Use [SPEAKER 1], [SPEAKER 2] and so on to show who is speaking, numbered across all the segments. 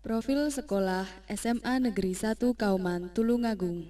[SPEAKER 1] Profil sekolah SMA Negeri 1 Kauman Tulungagung.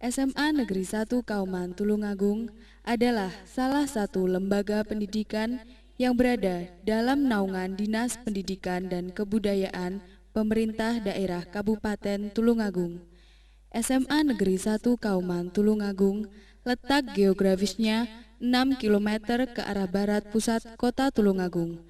[SPEAKER 1] SMA Negeri 1 Kauman Tulungagung adalah salah satu lembaga pendidikan yang berada dalam naungan Dinas Pendidikan dan Kebudayaan Pemerintah Daerah Kabupaten Tulungagung. SMA Negeri 1 Kauman Tulungagung letak geografisnya 6 km ke arah barat pusat kota Tulungagung.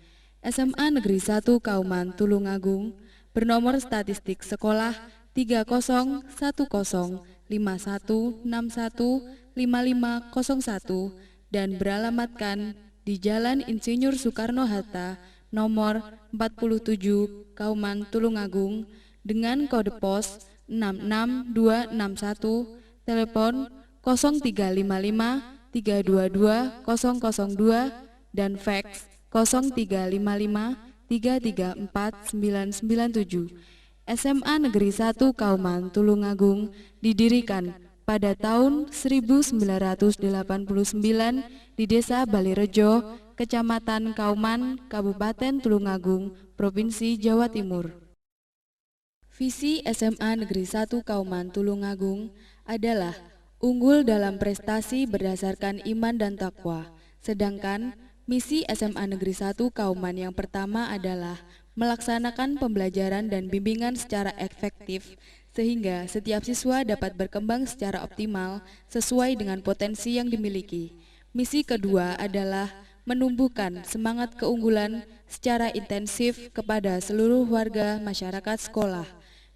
[SPEAKER 1] SMA Negeri 1 Kauman Tulungagung bernomor statistik sekolah 301051615501 dan beralamatkan di Jalan Insinyur Soekarno-Hatta nomor 47 Kauman Tulungagung dengan kode pos 66261, telepon 0355 322 002 dan fax 0355 334 997. SMA Negeri 1 Kauman Tulungagung didirikan pada tahun 1989 di Desa Balirejo, Kecamatan Kauman, Kabupaten Tulungagung, Provinsi Jawa Timur. Visi SMA Negeri 1 Kauman Tulungagung adalah unggul dalam prestasi berdasarkan iman dan takwa. Sedangkan misi SMA Negeri 1 Kauman yang pertama adalah melaksanakan pembelajaran dan bimbingan secara efektif sehingga setiap siswa dapat berkembang secara optimal sesuai dengan potensi yang dimiliki. Misi kedua adalah menumbuhkan semangat keunggulan secara intensif kepada seluruh warga masyarakat sekolah.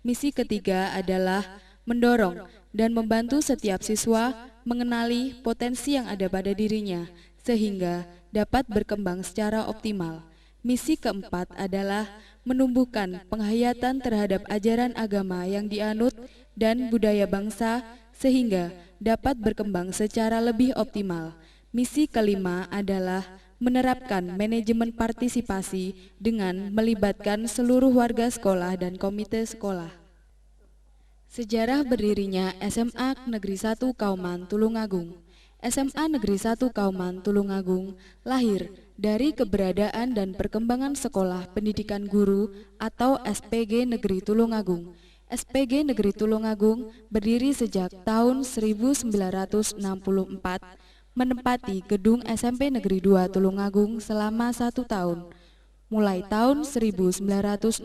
[SPEAKER 1] Misi ketiga adalah mendorong dan membantu setiap siswa mengenali potensi yang ada pada dirinya sehingga dapat berkembang secara optimal. Misi keempat adalah menumbuhkan penghayatan terhadap ajaran agama yang dianut dan budaya bangsa sehingga dapat berkembang secara lebih optimal. Misi kelima adalah menerapkan manajemen partisipasi dengan melibatkan seluruh warga sekolah dan komite sekolah. Sejarah berdirinya SMA Negeri 1 Kauman Tulungagung. SMA Negeri 1 Kauman Tulungagung lahir dari keberadaan dan perkembangan Sekolah Pendidikan Guru atau SPG Negeri Tulungagung. SPG Negeri Tulungagung berdiri sejak tahun 1964, menempati gedung SMP Negeri 2 Tulungagung selama 1 tahun. Mulai tahun 1965,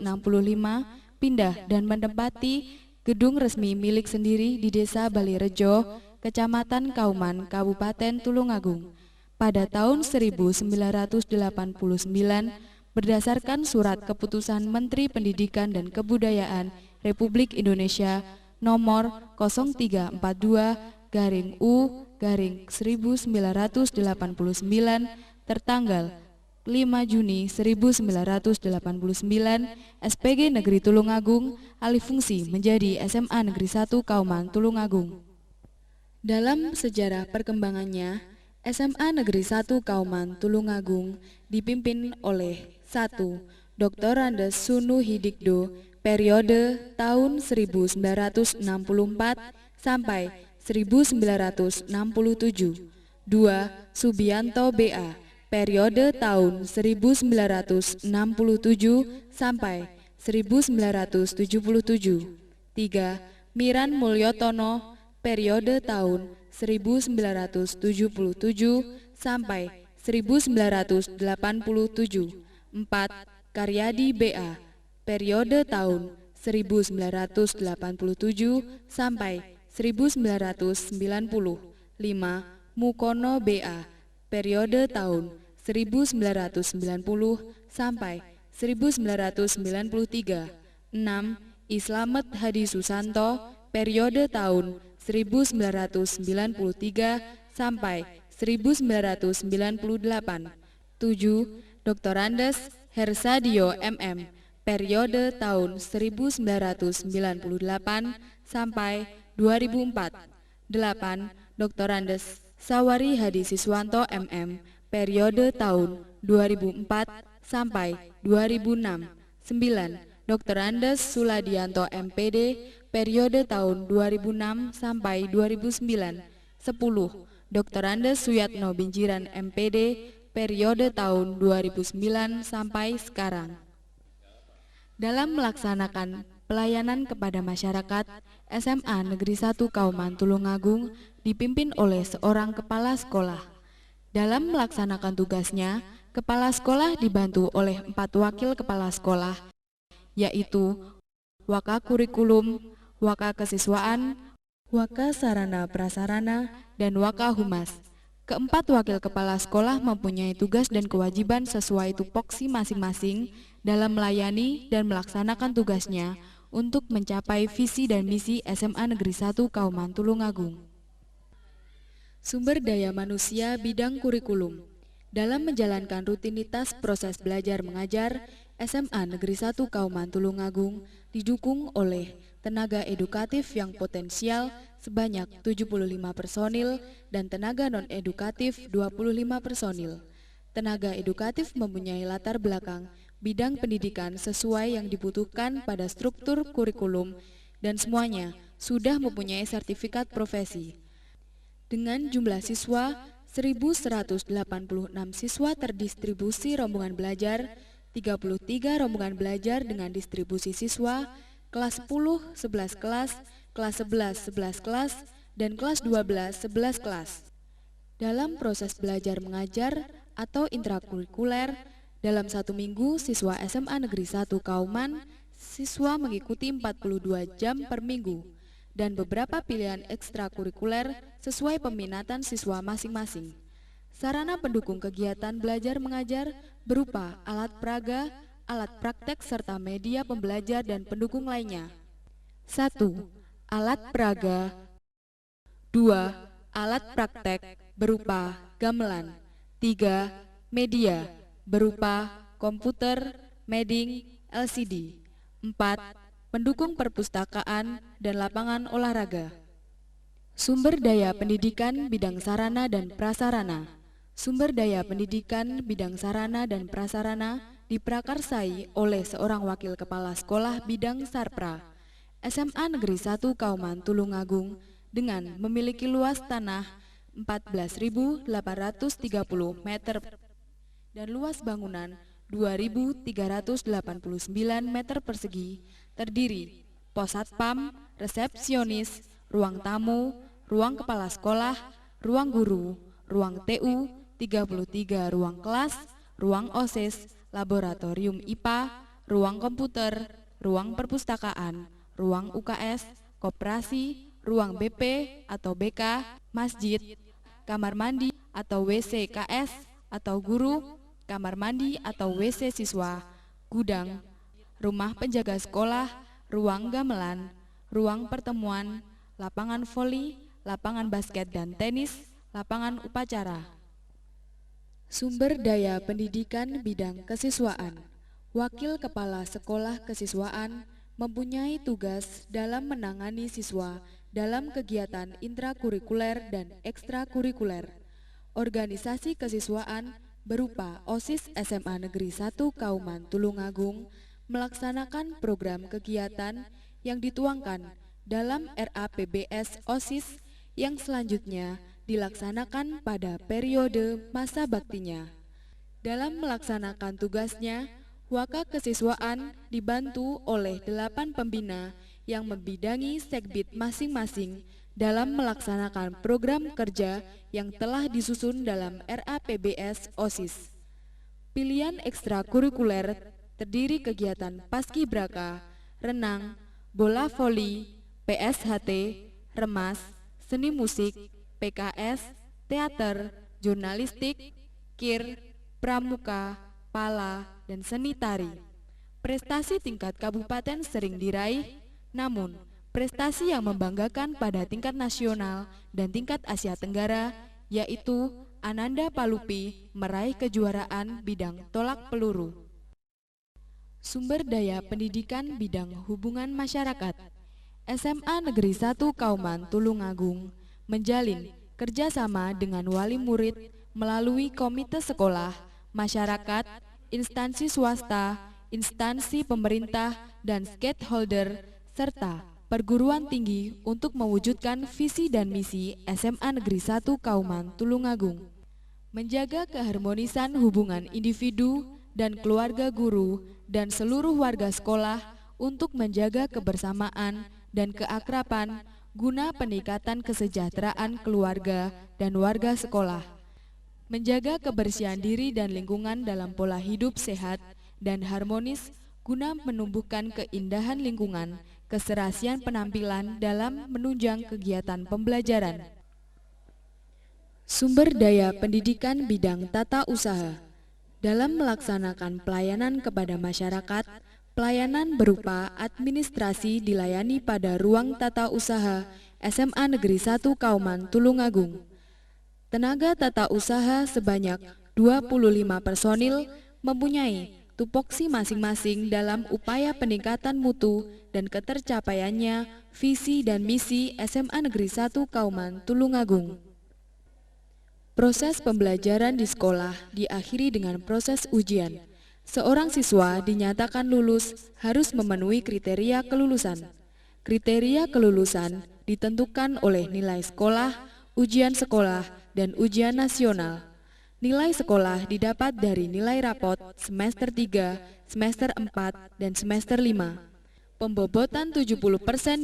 [SPEAKER 1] pindah dan menempati gedung resmi milik sendiri di Desa Balirejo, Kecamatan Kauman, Kabupaten Tulungagung. Pada tahun 1989, berdasarkan surat keputusan Menteri Pendidikan dan Kebudayaan Republik Indonesia nomor 0342-U-1989 tertanggal 5 Juni 1989, SPG Negeri Tulungagung alih fungsi menjadi SMA Negeri 1 Kauman Tulungagung. Dalam sejarah perkembangannya, SMA Negeri 1 Kauman Tulungagung dipimpin oleh 1. Dr. Andes Sunu Hidikdo periode tahun 1964 sampai 1967. 2. Subianto BA periode tahun 1967 sampai 1977. 3. Miran Mulyotono periode tahun 1977 sampai 1987. 4. Karyadi BA periode tahun 1987 sampai 1990. 5. Mukono BA periode tahun 1990 sampai 1993. 6. Islamet Hadi Susanto periode tahun 1993 sampai 1998. 7. Dr. Andes Hersadio MM periode tahun 1998 sampai 2004. 8. Dr. Andes Sawari Hadi Siswanto MM periode tahun 2004 sampai 2006. 9. Dr. Andes Suladianto MPD periode tahun 2006 sampai 2009. 10. Dr. Andes Suyatno Binjiran MPD periode tahun 2009 sampai sekarang. Dalam melaksanakan pelayanan kepada masyarakat, SMA Negeri 1 Kauman Tulungagung dipimpin oleh seorang kepala sekolah. Dalam melaksanakan tugasnya, kepala sekolah dibantu oleh 4 wakil kepala sekolah, yaitu Waka Kurikulum, Waka Kesiswaan, Waka Sarana Prasarana, dan Waka Humas. Keempat wakil kepala sekolah mempunyai tugas dan kewajiban sesuai tupoksi masing-masing dalam melayani dan melaksanakan tugasnya untuk mencapai visi dan misi SMA Negeri 1 Kauman Tulungagung. Sumber daya manusia bidang kurikulum. Dalam menjalankan rutinitas proses belajar mengajar, SMA Negeri 1 Kauman Tulungagung didukung oleh tenaga edukatif yang potensial sebanyak 75 personil dan tenaga non-edukatif 25 personil. Tenaga edukatif mempunyai latar belakang bidang pendidikan sesuai yang dibutuhkan pada struktur kurikulum dan semuanya sudah mempunyai sertifikat profesi. Dengan jumlah siswa 1.186 siswa terdistribusi rombongan belajar, 33 rombongan belajar dengan distribusi siswa, kelas 10, 11 kelas, kelas 11, 11 kelas, dan kelas 12, 11 kelas. Dalam proses belajar mengajar atau intrakurikuler, dalam 1 minggu siswa SMA Negeri 1 Kauman, siswa mengikuti 42 jam per minggu, dan beberapa pilihan ekstrakurikuler sesuai peminatan siswa masing-masing. Sarana pendukung kegiatan belajar mengajar berupa alat peraga, alat praktek serta media pembelajar dan pendukung lainnya. 1. Alat peraga. 2. Alat praktek berupa gamelan. 3. Media berupa komputer, mading, LCD. 4. Pendukung perpustakaan dan lapangan olahraga. Sumber daya pendidikan bidang sarana dan prasarana. Sumber daya pendidikan bidang sarana dan prasarana diprakarsai oleh seorang wakil kepala sekolah bidang Sarpra SMA Negeri 1 Kauman Tulungagung dengan memiliki luas tanah 14.830 meter dan luas bangunan 2.389 meter persegi, terdiri pos satpam, resepsionis, ruang tamu, ruang kepala sekolah, ruang guru, ruang TU, 33 ruang kelas, ruang OSIS, laboratorium IPA, ruang komputer, ruang perpustakaan, ruang UKS, koperasi, ruang BP atau BK, masjid, kamar mandi atau WC KS atau guru, kamar mandi atau WC siswa, gudang, rumah penjaga sekolah, ruang gamelan, ruang pertemuan, lapangan voli, lapangan basket dan tenis, lapangan upacara. Sumber daya pendidikan bidang kesiswaan. Wakil kepala sekolah kesiswaan mempunyai tugas dalam menangani siswa dalam kegiatan intrakurikuler dan ekstrakurikuler. Organisasi kesiswaan berupa OSIS SMA Negeri 1 Kauman Tulungagung melaksanakan program kegiatan yang dituangkan dalam RAPBS OSIS yang selanjutnya dilaksanakan pada periode masa baktinya. Dalam melaksanakan tugasnya, Waka Kesiswaan dibantu oleh 8 pembina yang membidangi sekbid masing-masing dalam melaksanakan program kerja yang telah disusun dalam RAPBS OSIS. Pilihan ekstrakurikuler terdiri kegiatan paskibraka, renang, bola voli, PSHT, remas, seni musik, PKS, teater, jurnalistik, KIR, pramuka, pala, dan seni tari. Prestasi tingkat kabupaten sering diraih, namun prestasi yang membanggakan pada tingkat nasional dan tingkat Asia Tenggara, yaitu Ananda Palupi meraih kejuaraan bidang tolak peluru. Sumber daya pendidikan bidang hubungan masyarakat. SMA Negeri 1 Kauman Tulungagung menjalin kerjasama dengan wali murid melalui komite sekolah, masyarakat, instansi swasta, instansi pemerintah, dan stakeholder, serta perguruan tinggi untuk mewujudkan visi dan misi SMA Negeri 1 Kauman Tulungagung. Menjaga keharmonisan hubungan individu dan keluarga guru dan seluruh warga sekolah untuk menjaga kebersamaan dan keakraban guna peningkatan kesejahteraan keluarga dan warga sekolah, menjaga kebersihan diri dan lingkungan dalam pola hidup sehat dan harmonis guna menumbuhkan keindahan lingkungan, keserasian penampilan dalam menunjang kegiatan pembelajaran. Sumber daya pendidikan bidang tata usaha. Dalam melaksanakan pelayanan kepada masyarakat, pelayanan berupa administrasi dilayani pada ruang tata usaha SMA Negeri 1 Kauman Tulungagung. Tenaga tata usaha sebanyak 25 personil mempunyai tupoksi masing-masing dalam upaya peningkatan mutu dan ketercapaiannya visi dan misi SMA Negeri 1 Kauman Tulungagung. Proses pembelajaran di sekolah diakhiri dengan proses ujian. Seorang siswa dinyatakan lulus harus memenuhi kriteria kelulusan. Kriteria kelulusan ditentukan oleh nilai sekolah, ujian sekolah, dan ujian nasional. Nilai sekolah didapat dari nilai rapot semester 3, semester 4, dan semester 5. Pembobotan 70%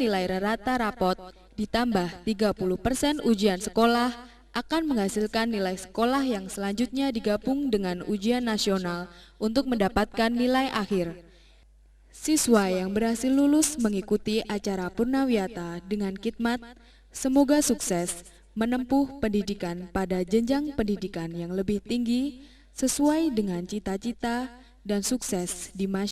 [SPEAKER 1] nilai rata rapot ditambah 30% ujian sekolah akan menghasilkan nilai sekolah yang selanjutnya digabung dengan ujian nasional untuk mendapatkan nilai akhir. Siswa yang berhasil lulus mengikuti acara Purnawiyata dengan khidmat, semoga sukses menempuh pendidikan pada jenjang pendidikan yang lebih tinggi sesuai dengan cita-cita dan sukses di masyarakat.